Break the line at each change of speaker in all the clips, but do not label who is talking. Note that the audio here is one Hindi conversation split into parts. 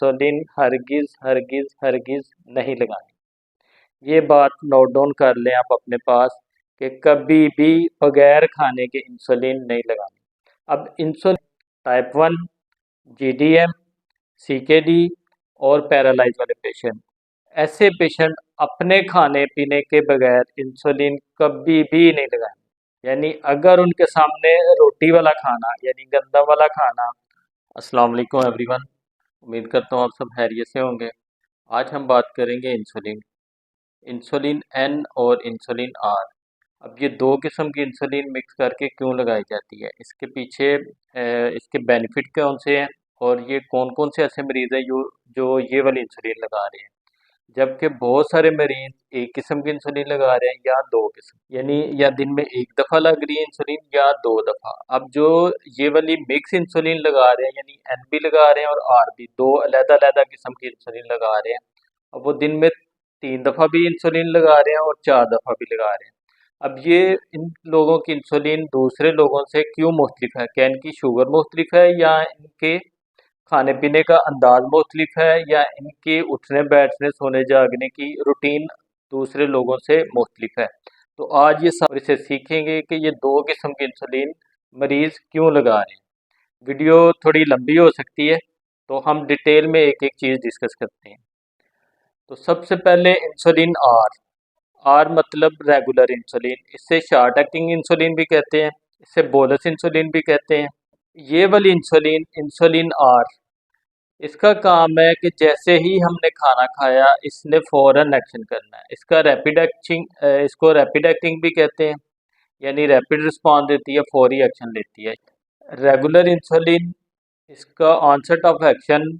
इंसुलिन हरगिज़ हरगिज़ हरगिज़ नहीं लगानी। ये बात नोट डाउन कर लें आप अपने पास कि कभी भी बगैर खाने के इंसुलिन नहीं लगानी। अब इंसुलिन टाइप 1, जीडीएम, सीकेडी और पैरालाइज वाले पेशेंट, ऐसे पेशेंट अपने खाने पीने के बगैर इंसुलिन कभी भी नहीं लगाएं। यानी अगर उनके सामने रोटी वाला खाना यानी गंदा वाला खाना। अस्सलाम वालेकुम एवरीवन, उम्मीद करता हूँ आप सब खैरियत से होंगे। आज हम बात करेंगे इंसुलिन, इंसुलिन एन और इंसुलिन आर। अब ये दो किस्म की इंसुलिन मिक्स करके क्यों लगाई जाती है, इसके पीछे इसके बेनिफिट कौन से हैं और ये कौन कौन से ऐसे मरीज़ हैं जो ये वाली इंसुलिन लगा रहे हैं, जबकि बहुत सारे मरीज एक किस्म की इंसुलिन लगा रहे हैं या दो किस्म, यानी या दिन में एक दफ़ा लग रही है इंसुलिन या दो दफ़ा। अब जो ये वाली मिक्स इंसुलिन लगा रहे हैं यानी एन भी लगा रहे हैं और आर भी, दो अलग-अलग किस्म की इंसुलिन लगा रहे हैं। अब वो दिन में 3 दफ़ा भी इंसुलिन लगा रहे हैं और 4 दफ़ा भी लगा रहे हैं। अब ये इन लोगों की इंसुलिन दूसरे लोगों से क्यों मुख्तलिफ है? क्या इनकी शुगर मुख्तलिफ है या इनके खाने पीने का अंदाज मुख्तलिफ है या इनके उठने बैठने सोने जागने की रूटीन दूसरे लोगों से मुख्तलिफ है? तो आज ये सब इसे सीखेंगे कि ये दो किस्म की इंसुलिन मरीज क्यों लगा रहे हैं। वीडियो थोड़ी लंबी हो सकती है तो हम डिटेल में एक एक चीज़ डिस्कस करते हैं। तो सबसे पहले इंसुलिन आर, आर मतलब रेगुलर इंसुलिन, इसे शॉर्ट एक्टिंग इंसुलिन भी कहते हैं, इसे बोलस इंसुलिन भी कहते हैं। ये वाली इंसुलिन इंसुलिन आर, इसका काम है कि जैसे ही हमने खाना खाया इसने फ़ौरन एक्शन करना है। इसका रैपिड एक्टिंग, इसको रैपिड एक्टिंग भी कहते हैं, यानी रैपिड रिस्पॉन्स देती है, फौरी एक्शन लेती है। रेगुलर इंसुलिन, इसका ऑनसेट ऑफ एक्शन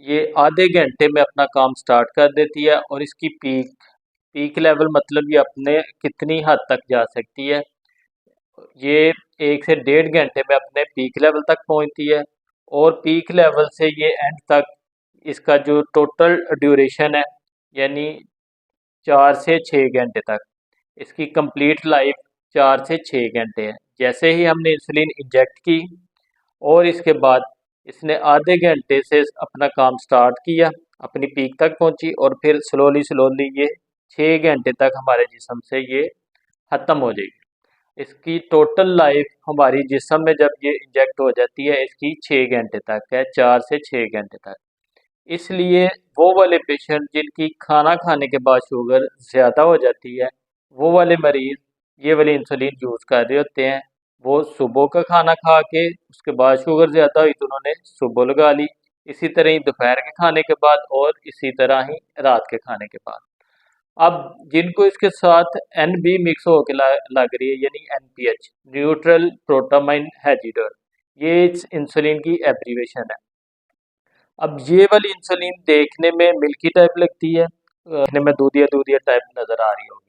ये आधे घंटे में अपना काम स्टार्ट कर देती है और इसकी पीक पीक लेवल मतलब ये अपने कितनी हद तक जा सकती है, ये 1 से 1.5 घंटे में अपने पीक लेवल तक पहुंचती है और पीक लेवल से ये एंड तक इसका जो टोटल ड्यूरेशन है यानी 4 से 6 घंटे तक, इसकी कंप्लीट लाइफ 4 से 6 घंटे है। जैसे ही हमने इंसुलिन इंजेक्ट की और इसके बाद इसने आधे घंटे से अपना काम स्टार्ट किया, अपनी पीक तक पहुंची और फिर स्लोली स्लोली ये 6 घंटे तक हमारे जिस्म से ये ख़त्म हो जाएगी। इसकी टोटल लाइफ हमारी जिस्म में जब ये इंजेक्ट हो जाती है इसकी 6 घंटे तक है, 4 से 6 घंटे तक। इसलिए वो वाले पेशेंट जिनकी खाना खाने के बाद शुगर ज़्यादा हो जाती है, वो वाले मरीज़ ये वाली इंसुलिन यूज़ कर रहे होते हैं। वो सुबह का खाना खा के उसके बाद शुगर ज़्यादा हुई तो उन्होंने सुबह लगा ली, इसी तरह ही दोपहर के खाने के बाद और इसी तरह ही रात के खाने के बाद। अब जिनको इसके साथ एन भी मिक्स होकर लग रही है यानी एनपीएच, न्यूट्रल प्रोटामाइन हेजिडर, ये इस इंसुलिन की एब्रीवेशन है। अब ये वाली इंसुलिन देखने में मिल्की टाइप लगती है, देखने में दूधिया दूधिया टाइप नज़र आ रही होगी।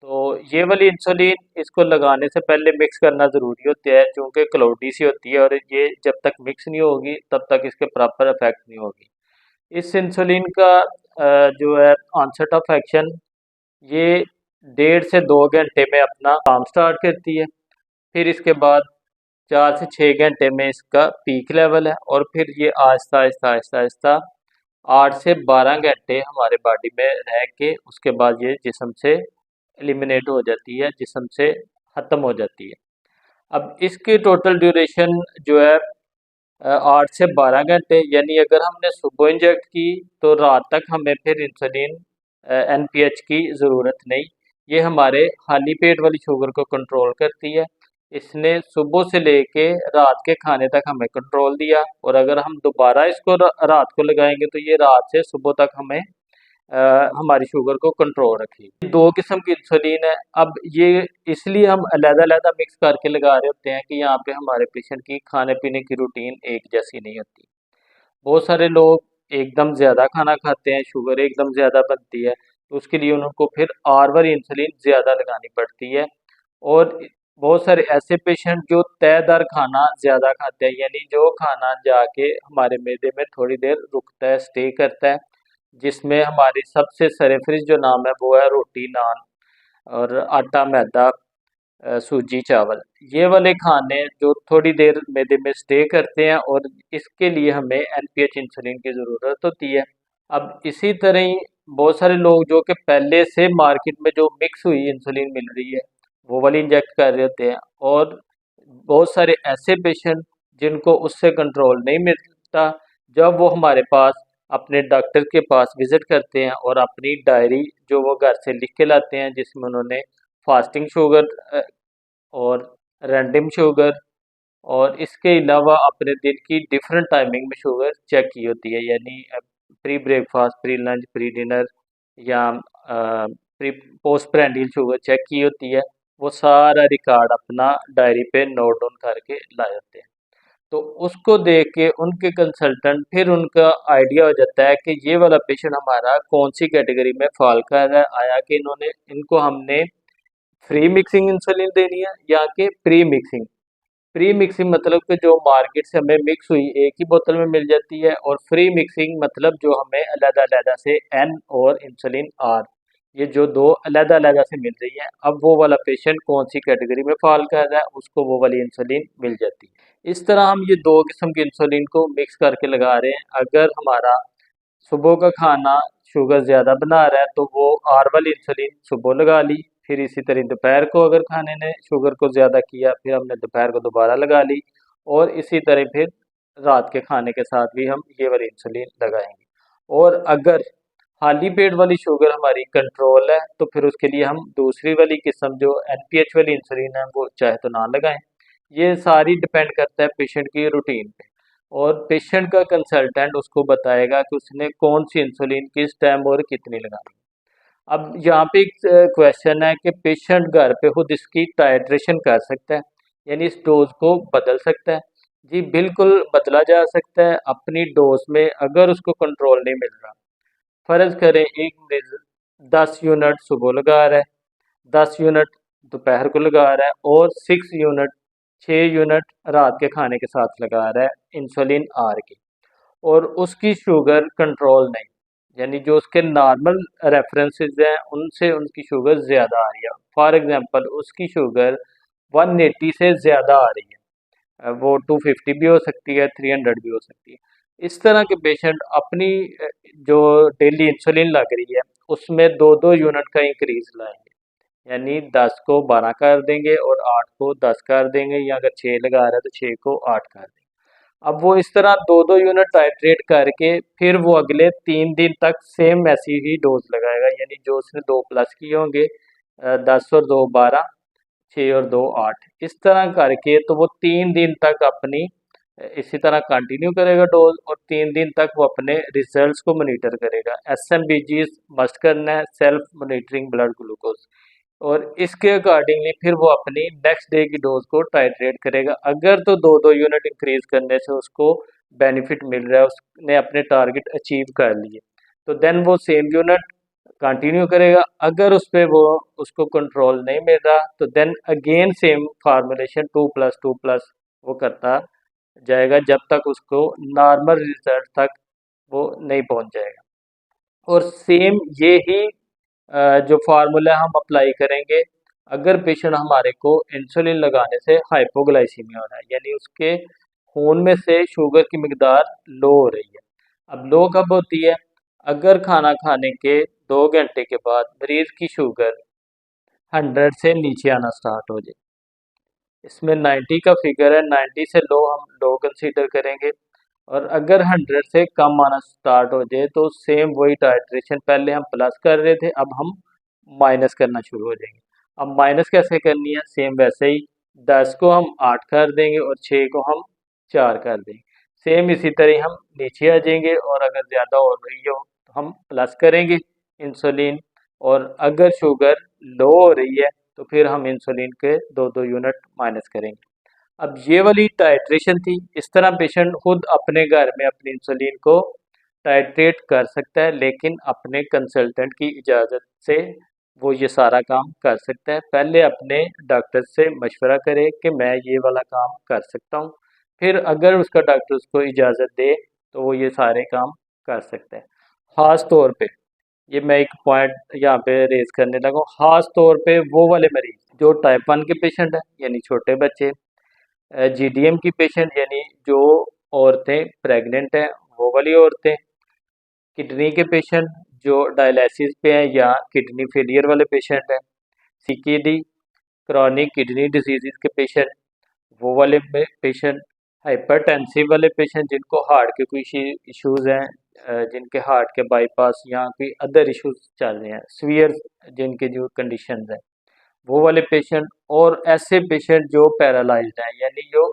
तो ये वाली इंसुलिन इसको लगाने से पहले मिक्स करना ज़रूरी होता है क्योंकि क्लाउडी सी होती है और ये जब तक मिक्स नहीं होगी तब तक इसके प्रॉपर इफेक्ट नहीं होगी। इस इंसुलिन का जो है ऑनसेट ऑफ एक्शन ये 1.5 से 2 घंटे में अपना काम स्टार्ट करती है, फिर इसके बाद 4 से 6 घंटे में इसका पीक लेवल है और फिर ये आहिस्ता आहिस्ता आहिस्ता आहिस्ता 8 से 12 घंटे हमारे बॉडी में रह के उसके बाद ये जिस्म से एलिमिनेट हो जाती है, जिस्म से ख़त्म हो जाती है। अब इसकी टोटल ड्यूरेशन जो है 8 से 12 घंटे, यानी अगर हमने सुबह इंजेक्ट की तो रात तक हमें फिर इंसुलिन एनपीएच की ज़रूरत नहीं। ये हमारे खाली पेट वाली शुगर को कंट्रोल करती है। इसने सुबह से लेके रात के खाने तक हमें कंट्रोल दिया और अगर हम दोबारा इसको रात को लगाएंगे तो ये रात से सुबह तक हमें हमारी शुगर को कंट्रोल रखेगी। दो किस्म की इंसुलिन है। अब ये इसलिए हम अलग-अलग मिक्स करके लगा रहे होते हैं कि यहाँ पे हमारे पेशेंट की खाने पीने की रूटीन एक जैसी नहीं होती। बहुत सारे लोग एकदम ज़्यादा खाना खाते हैं, शुगर एकदम ज़्यादा बनती है, तो उसके लिए उनको फिर आर वाली इंसुलिन ज़्यादा लगानी पड़ती है। और बहुत सारे ऐसे पेशेंट जो तय खाना ज़्यादा खाते हैं, यानी जो खाना जाके हमारे मैदे में थोड़ी देर रुकता है, स्टे करता है, जिसमें हमारी सबसे सरफराज जो नाम है वो है रोटी, नान और आटा, मैदा, सूजी चावल, ये वाले खाने जो थोड़ी देर मैदे में स्टे करते हैं और इसके लिए हमें एनपीएच इंसुलिन की ज़रूरत होती है। अब इसी तरह ही बहुत सारे लोग जो कि पहले से मार्केट में जो मिक्स हुई इंसुलिन मिल रही है वो वाली इंजेक्ट कर रहे होते हैं, और बहुत सारे ऐसे पेशेंट जिनको उससे कंट्रोल नहीं मिलता, जब वो हमारे पास अपने डॉक्टर के पास विजिट करते हैं और अपनी डायरी जो वो घर से लिख के लाते हैं जिसमें उन्होंने फास्टिंग शुगर और रैंडम शुगर और इसके अलावा अपने दिन की डिफरेंट टाइमिंग में शुगर चेक की होती है, यानी pre breakfast, pre lunch, pre dinner या pre post prandial sugar check की होती है। वो सारा रिकॉर्ड अपना डायरी पे नोट डाउन करके लाए होते हैं। तो उसको देख के उनके कंसल्टेंट फिर उनका आइडिया हो जाता है कि ये वाला पेशेंट हमारा कौन सी कैटेगरी में फॉल कर रहा है, आया कि इन्होंने इनको हमने फ्री मिक्सिंग इंसुलिन देनी है या कि प्री मिक्सिंग। प्री मिक्सिंग मतलब कि जो मार्केट से हमें मिक्स हुई एक ही बोतल में मिल जाती है, और फ्री मिक्सिंग मतलब जो हमें अलग-अलग से एन और इंसुलिन आर, ये जो दो अलग-अलग से मिल रही है। अब वो वाला पेशेंट कौन सी कैटेगरी में फॉल कर रहा है उसको वो वाली इंसुलिन मिल जाती है। इस तरह हम ये दो किस्म की इंसुलिन को मिक्स करके लगा रहे हैं। अगर हमारा सुबह का खाना शुगर ज़्यादा बना रहा है तो वो आर वाली इंसुलिन सुबह लगा ली, फिर इसी तरह दोपहर को अगर खाने ने शुगर को ज़्यादा किया फिर हमने दोपहर को दोबारा लगा ली, और इसी तरह फिर रात के खाने के साथ भी हम ये वाली इंसुलिन लगाएंगे। और अगर खाली पेट वाली शुगर हमारी कंट्रोल है तो फिर उसके लिए हम दूसरी वाली किस्म जो एनपीएच वाली इंसुलिन है वो चाहे तो ना लगाएं। ये सारी डिपेंड करता है पेशेंट की रूटीन पे, और पेशेंट का कंसल्टेंट उसको बताएगा कि उसने कौन सी इंसुलिन किस टाइम और कितनी लगानी है। अब यहाँ पे एक क्वेश्चन है कि पेशेंट घर पे खुद इसकी टाइट्रेशन कर सकता है, यानी इस डोज को बदल सकता है। जी बिल्कुल बदला जा सकता है अपनी डोज में, अगर उसको कंट्रोल नहीं मिल रहा। फर्ज करें एक मरीज 10 यूनिट सुबह लगा रहा है, 10 यूनिट दोपहर को लगा रहा है और 6 यूनिट 6 यूनिट रात के खाने के साथ लगा रहा है इंसुलिन आर की, और उसकी शुगर कंट्रोल नहीं, यानी जो उसके नॉर्मल रेफरेंसेस हैं उनसे उनकी शुगर ज़्यादा आ रही है। फॉर एग्जांपल उसकी शुगर 180 से ज़्यादा आ रही है, वो 250 भी हो सकती है, 300 भी हो सकती है। इस तरह के पेशेंट अपनी जो डेली इंसुलिन लग रही है उसमें 2-2 यूनिट का इंक्रीज लाएंगे, यानी 10 को 12 कर देंगे और 8 को 10 कर देंगे, या अगर 6 लगा रहा है तो 6 को 8 कर देंगे। अब वो इस तरह 2-2 यूनिट टाइट्रेट करके फिर वो अगले 3 दिन तक सेम ऐसी ही डोज लगाएगा, यानी जो उसने 2 प्लस किए होंगे 10 और 2 12, 6 और 2 8, इस तरह करके तो वो 3 दिन तक अपनी इसी तरह कंटिन्यू करेगा डोज, और 3 दिन तक वो अपने रिजल्ट्स को मॉनिटर करेगा। एसएमबीजी मस्ट करना है, सेल्फ मॉनिटरिंग ब्लड ग्लूकोज, और इसके अकॉर्डिंगली फिर वो अपनी नेक्स्ट डे की डोज को टाइट्रेट करेगा। अगर तो 2-2 यूनिट इंक्रीज करने से उसको बेनिफिट मिल रहा है, उसने अपने टारगेट अचीव कर लिए, तो देन वो सेम यूनिट कंटिन्यू करेगा। अगर उस पर वो उसको कंट्रोल नहीं मिल रहा तो देन अगेन सेम फार्मूलेशन 2+2+ वो करता जाएगा जब तक उसको नॉर्मल रिजल्ट तक वो नहीं पहुंच जाएगा। और सेम ये ही जो फार्मूला हम अप्लाई करेंगे अगर पेशेंट हमारे को इंसुलिन लगाने से हाइपोग्लाइसीमिया हो रहा है, यानी उसके खून में से शुगर की मिकदार लो हो रही है। अब लो कब होती है? अगर खाना खाने के 2 घंटे के बाद मरीज की शुगर 100 से नीचे आना स्टार्ट हो जाए, इसमें 90 का फिगर है, 90 से लो हम लो कंसीडर करेंगे, और अगर 100 से कम आना स्टार्ट हो जाए तो सेम वही टाइट्रेशन, पहले हम प्लस कर रहे थे अब हम माइनस करना शुरू हो जाएंगे। अब माइनस कैसे करनी है? सेम वैसे ही 10 को हम 8 कर देंगे और 6 को हम 4 कर देंगे। सेम इसी तरह हम नीचे आ जाएंगे, और अगर ज़्यादा हो रही हो तो हम प्लस करेंगे इंसुलिन, और अगर शुगर लो हो रही है तो फिर हम इंसुलिन के 2-2 यूनिट माइनस करेंगे। अब ये वाली टाइट्रेशन थी। इस तरह पेशेंट खुद अपने घर में अपनी इंसुलिन को टाइट्रेट कर सकता है, लेकिन अपने कंसल्टेंट की इजाज़त से वो ये सारा काम कर सकता है। पहले अपने डॉक्टर से मशवरा करे कि मैं ये वाला काम कर सकता हूँ, फिर अगर उसका डॉक्टर उसको इजाज़त दे तो वो ये सारे काम कर सकता है। ख़ास तौर पे ये मैं एक पॉइंट यहाँ पे रेज करने लगा हूँ, खास तौर पे वो वाले मरीज जो टाइप 1 के पेशेंट हैं यानी छोटे बच्चे, जीडीएम की पेशेंट यानी जो औरतें प्रेग्नेंट हैं, वो वाली औरतें, किडनी के पेशेंट जो डायलिसिस पे हैं या किडनी फेलियर वाले पेशेंट हैं, सीकेडी क्रॉनिक किडनी डिजीज़ के पेशेंट, वो वाले पेशेंट, हाइपरटेंसिव वाले पेशेंट जिनको हार्ट के कोई इश्यूज़ हैं, जिनके हार्ट के बाईपास या कोई अदर इश्यूज चल रहे हैं, सीवियर जिनके जो कंडीशंस हैं, वो वाले पेशेंट, और ऐसे पेशेंट जो पैरालाइज्ड हैं यानी जो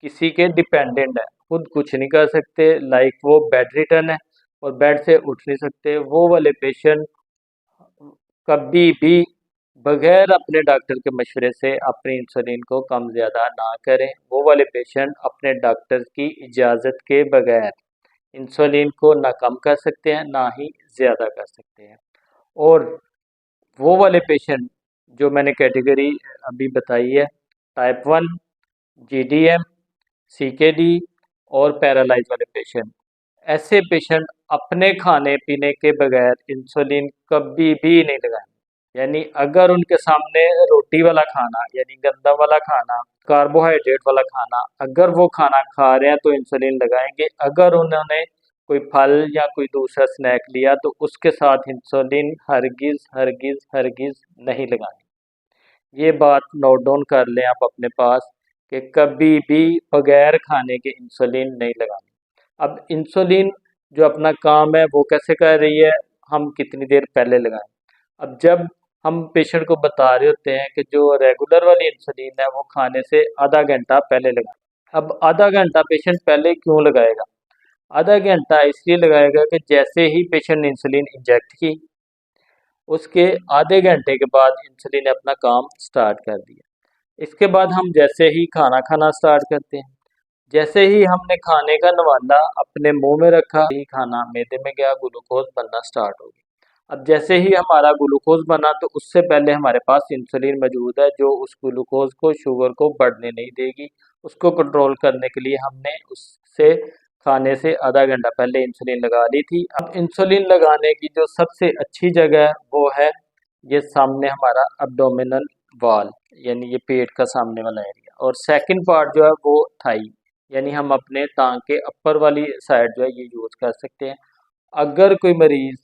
किसी के डिपेंडेंट है, खुद कुछ नहीं कर सकते, लाइक वो बेड रिटर्न है और बेड से उठ नहीं सकते, वो वाले पेशेंट कभी भी बगैर अपने डॉक्टर के मशवरे से अपनी इंसुलिन को कम ज़्यादा ना करें। वो वाले पेशेंट अपने डॉक्टर की इजाज़त के बगैर इंसुलिन को ना कम कर सकते हैं ना ही ज़्यादा कर सकते हैं। और वो वाले पेशेंट जो मैंने कैटेगरी अभी बताई है, टाइप 1, जीडीएम, सीकेडी और पैरालाइज वाले पेशेंट, ऐसे पेशेंट अपने खाने पीने के बगैर इंसुलिन कभी भी नहीं लगाएं। यानी अगर उनके सामने रोटी वाला खाना यानी गंदा वाला खाना, कार्बोहाइड्रेट वाला खाना, अगर वो खाना खा रहे हैं तो इंसुलिन लगाएंगे। अगर उन्होंने कोई फल या कोई दूसरा स्नैक लिया तो उसके साथ इंसुलिन हरगिज हरगिज हरगिज नहीं लगाएं। ये बात नोट डाउन कर लें आप अपने पास कि कभी भी बगैर खाने के इंसुलिन नहीं लगानी। अब इंसुलिन जो अपना काम है वो कैसे कर रही है, हम कितनी देर पहले लगाएं। अब जब हम पेशेंट को बता रहे होते हैं कि जो रेगुलर वाली इंसुलिन है वो खाने से आधा घंटा पहले लगाएं। अब आधा घंटा पेशेंट पहले क्यों लगाएगा? आधा घंटा इसलिए लगाएगा कि जैसे ही पेशेंट ने इंसुलिन इंजेक्ट की, उसके आधे घंटे के बाद इंसुलिन ने अपना काम स्टार्ट कर दिया। इसके बाद हम जैसे ही खाना खाना स्टार्ट करते हैं, जैसे ही हमने खाने का नवाला अपने मुंह में रखा, ही खाना मैदे में गया, ग्लूकोज बनना स्टार्ट हो गया। अब जैसे ही हमारा ग्लूकोज बना तो उससे पहले हमारे पास इंसुलिन मौजूद है जो उस ग्लूकोज को, शुगर को बढ़ने नहीं देगी। उसको कंट्रोल करने के लिए हमने उससे खाने से आधा घंटा पहले इंसुलिन लगा ली थी। अब इंसुलिन लगाने की जो सबसे अच्छी जगह है वो है ये सामने हमारा अब्डोमिनल वॉल, यानी ये पेट का सामने वाला एरिया, और सेकंड पार्ट जो है वो थाई, यानी हम अपने टांग के अपर वाली साइड जो है ये यूज़ कर सकते हैं। अगर कोई मरीज़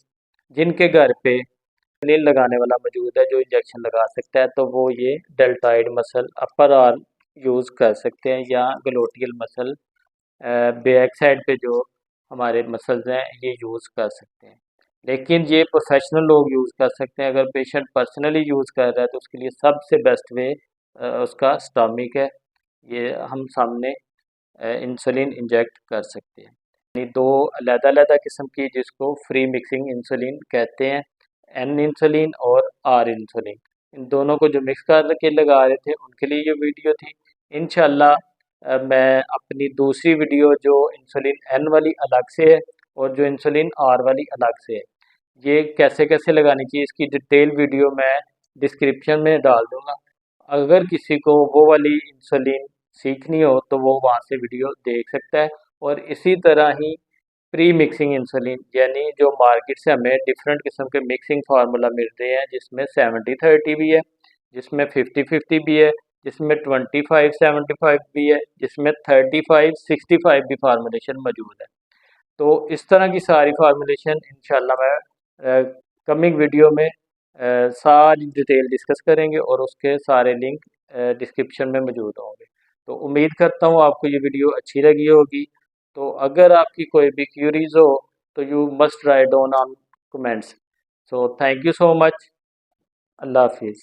जिनके घर पे इंसुलिन लगाने वाला मौजूद है जो इंजेक्शन लगा सकता है तो वो ये deltoid muscle upper arm use कर सकते हैं या ग्लूटियल मसल बैक साइड पे जो हमारे मसल्स हैं ये यूज़ कर सकते हैं। लेकिन ये प्रोफेशनल लोग यूज़ कर सकते हैं। अगर पेशेंट पर्सनली यूज़ कर रहा है तो उसके लिए सबसे बेस्ट वे उसका स्टॉमिक है, ये हम सामने इंसुलिन इंजेक्ट कर सकते हैं। यानी दो अलग-अलग किस्म की जिसको फ्री मिक्सिंग इंसुलिन कहते हैं, एन इंसुलिन और आर इंसुलिन। इन दोनों को जो मिक्स करके लगा रहे थे उनके लिए ये वीडियो थी। इंशाल्लाह मैं अपनी दूसरी वीडियो जो इंसुलिन एन वाली अलग से है और जो इंसुलिन आर वाली अलग से है, ये कैसे कैसे लगानी चाहिए इसकी डिटेल वीडियो मैं डिस्क्रिप्शन में डाल दूंगा। अगर किसी को वो वाली इंसुलिन सीखनी हो तो वो वहाँ से वीडियो देख सकता है। और इसी तरह ही प्री मिक्सिंग इंसुलिन यानी जो मार्केट से हमें डिफरेंट किस्म के मिक्सिंग फार्मूला मिल रहे हैं जिसमें 70-30 भी है, जिसमें 50-50 भी है, जिसमें 25-75 भी है, जिसमें 35-65 भी फार्मूलेशन मौजूद है। तो इस तरह की सारी फार्मूलेशन इंशाल्लाह मैं कमिंग वीडियो में सारी डिटेल डिस्कस करेंगे और उसके सारे लिंक डिस्क्रिप्शन में मौजूद होंगे। तो उम्मीद करता हूँ आपको ये वीडियो अच्छी लगी होगी। तो अगर आपकी कोई भी क्यूरीज हो तो you must write down on comments. So thank you so much. अल्लाह हाफिज़।